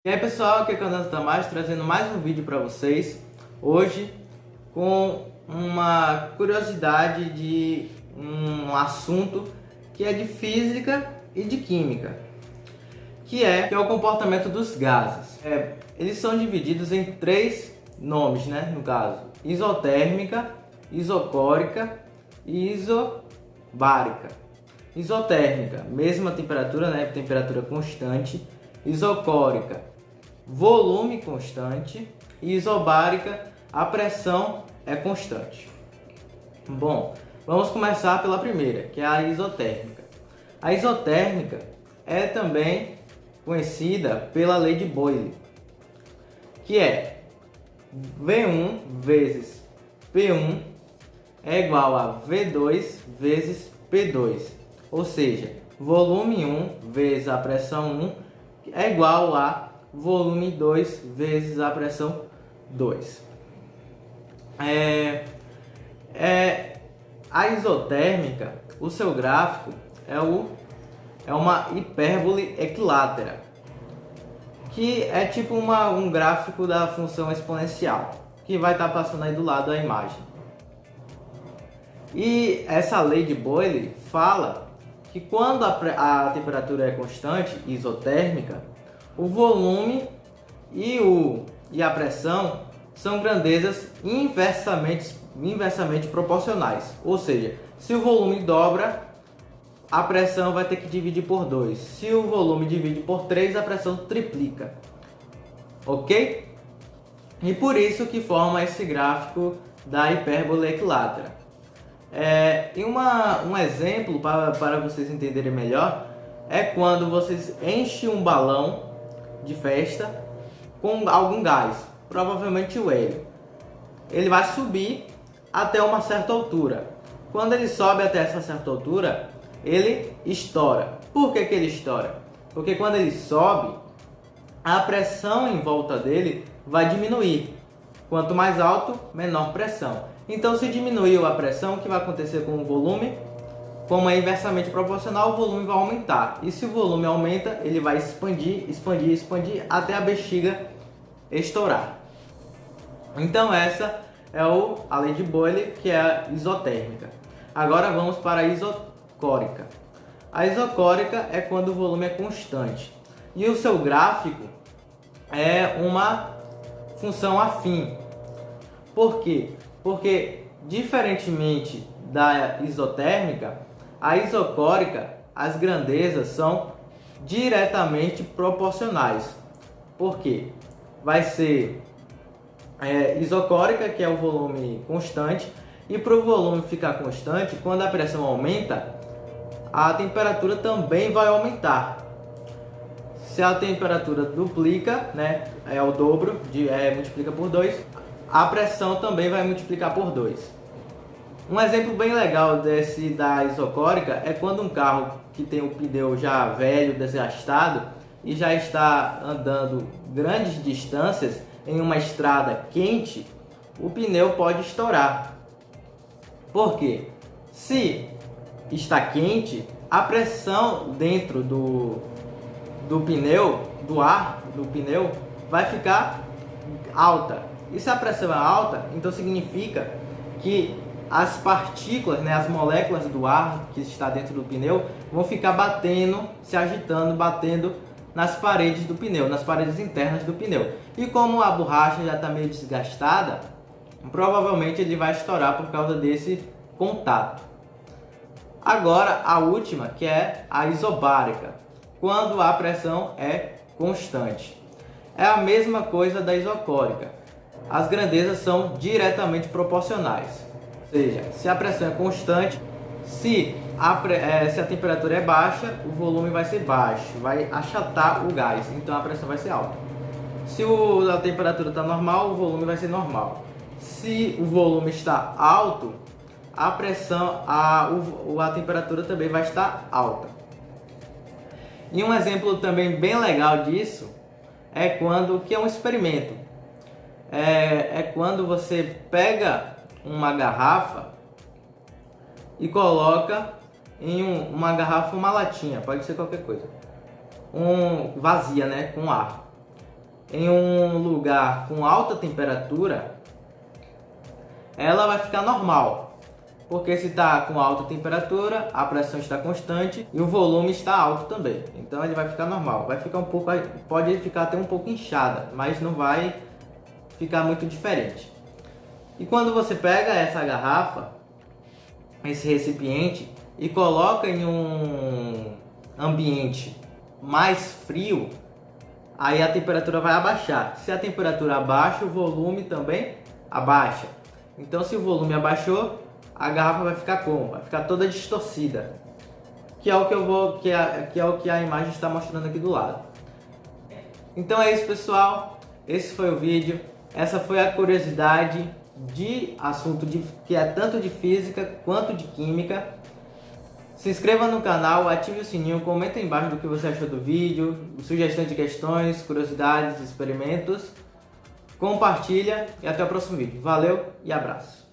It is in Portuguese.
E aí pessoal, aqui é o Canal Tamás trazendo mais um vídeo para vocês. Hoje com uma curiosidade de um assunto que é de física e de química, que é o comportamento dos gases. Eles são divididos em três nomes, né? No caso, isotérmica, isocórica e isobárica. Isotérmica, mesma temperatura, né? Temperatura constante. Isocórica, volume constante. E isobárica, a pressão é constante. Bom, vamos começar pela primeira, que é a isotérmica. A isotérmica é também conhecida pela lei de Boyle, que é V1 vezes P1 é igual a V2 vezes P2. Ou seja, volume 1 vezes a pressão 1 é igual a volume 2 vezes a pressão 2. A isotérmica, o seu gráfico é uma hipérbole equilátera, que é tipo um gráfico da função exponencial, que vai estar passando aí do lado da imagem. E essa lei de Boyle fala que quando a temperatura é constante, isotérmica, o volume e a pressão são grandezas inversamente proporcionais. Ou seja, se o volume dobra, a pressão vai ter que dividir por 2. Se o volume divide por 3, a pressão triplica. Ok? E por isso que forma esse gráfico da hipérbole equilátera. Um exemplo para vocês entenderem melhor é quando vocês enchem um balão de festa com algum gás, provavelmente o hélio. Ele vai subir até uma certa altura. Quando ele sobe até essa certa altura, ele estoura. Por que ele estoura? Porque quando ele sobe, a pressão em volta dele vai diminuir. Quanto mais alto, menor pressão. Então, se diminuiu a pressão, o que vai acontecer com o volume? Como é inversamente proporcional, o volume vai aumentar. E se o volume aumenta, ele vai expandir até a bexiga estourar. Então, essa é a lei de Boyle, que é a isotérmica. Agora vamos para a isocórica. A isocórica é quando o volume é constante. E o seu gráfico é uma função afim. Por quê? Porque, diferentemente da isotérmica, a isocórica, as grandezas são diretamente proporcionais. Por quê? Vai ser isocórica, que é o volume constante, e para o volume ficar constante, quando a pressão aumenta, a temperatura também vai aumentar. Se a temperatura duplica, né, é o dobro, multiplica por 2, a pressão também vai multiplicar por 2. Um exemplo bem legal da isocórica é quando um carro que tem o pneu já velho, desgastado, e já está andando grandes distâncias em uma estrada quente, o pneu pode estourar. Por quê? Se está quente, a pressão dentro do pneu, do ar do pneu, vai ficar alta. E se a pressão é alta, então significa que as partículas, né, as moléculas do ar que está dentro do pneu vão ficar batendo, se agitando, batendo nas paredes do pneu, nas paredes internas do pneu. E como a borracha já está meio desgastada, provavelmente ele vai estourar por causa desse contato. Agora a última, que é a isobárica, quando a pressão é constante. É a mesma coisa da isocórica. As grandezas são diretamente proporcionais. Ou seja, se a pressão é constante, se a temperatura é baixa, o volume vai ser baixo, vai achatar o gás, então a pressão vai ser alta. Se a temperatura está normal, o volume vai ser normal. Se o volume está alto, a pressão, a temperatura também vai estar alta. E um exemplo também bem legal disso é que é um experimento. É quando você pega uma garrafa e coloca em uma garrafa, uma latinha, pode ser qualquer coisa, vazia, né, com ar. em um lugar com alta temperatura, ela vai ficar normal. Porque se está com alta temperatura, a pressão está constante e o volume está alto também. Então ele vai ficar normal. Vai ficar um pouco, pode ficar até um pouco inchada, mas não vai ficar muito diferente. E quando você pega essa garrafa, esse recipiente, e coloca em um ambiente mais frio, aí a temperatura vai abaixar. Se a temperatura abaixa, o volume também abaixa. Então, se o volume abaixou, a garrafa vai ficar como? Vai ficar toda distorcida. Que é o que a imagem está mostrando aqui do lado. Então é isso, pessoal. Esse foi o vídeo. Essa foi a curiosidade de assunto que é tanto de física quanto de química. Se inscreva no canal, ative o sininho, comenta aí embaixo do que você achou do vídeo, sugestões de questões, curiosidades, experimentos. Compartilha e até o próximo vídeo. Valeu e abraço!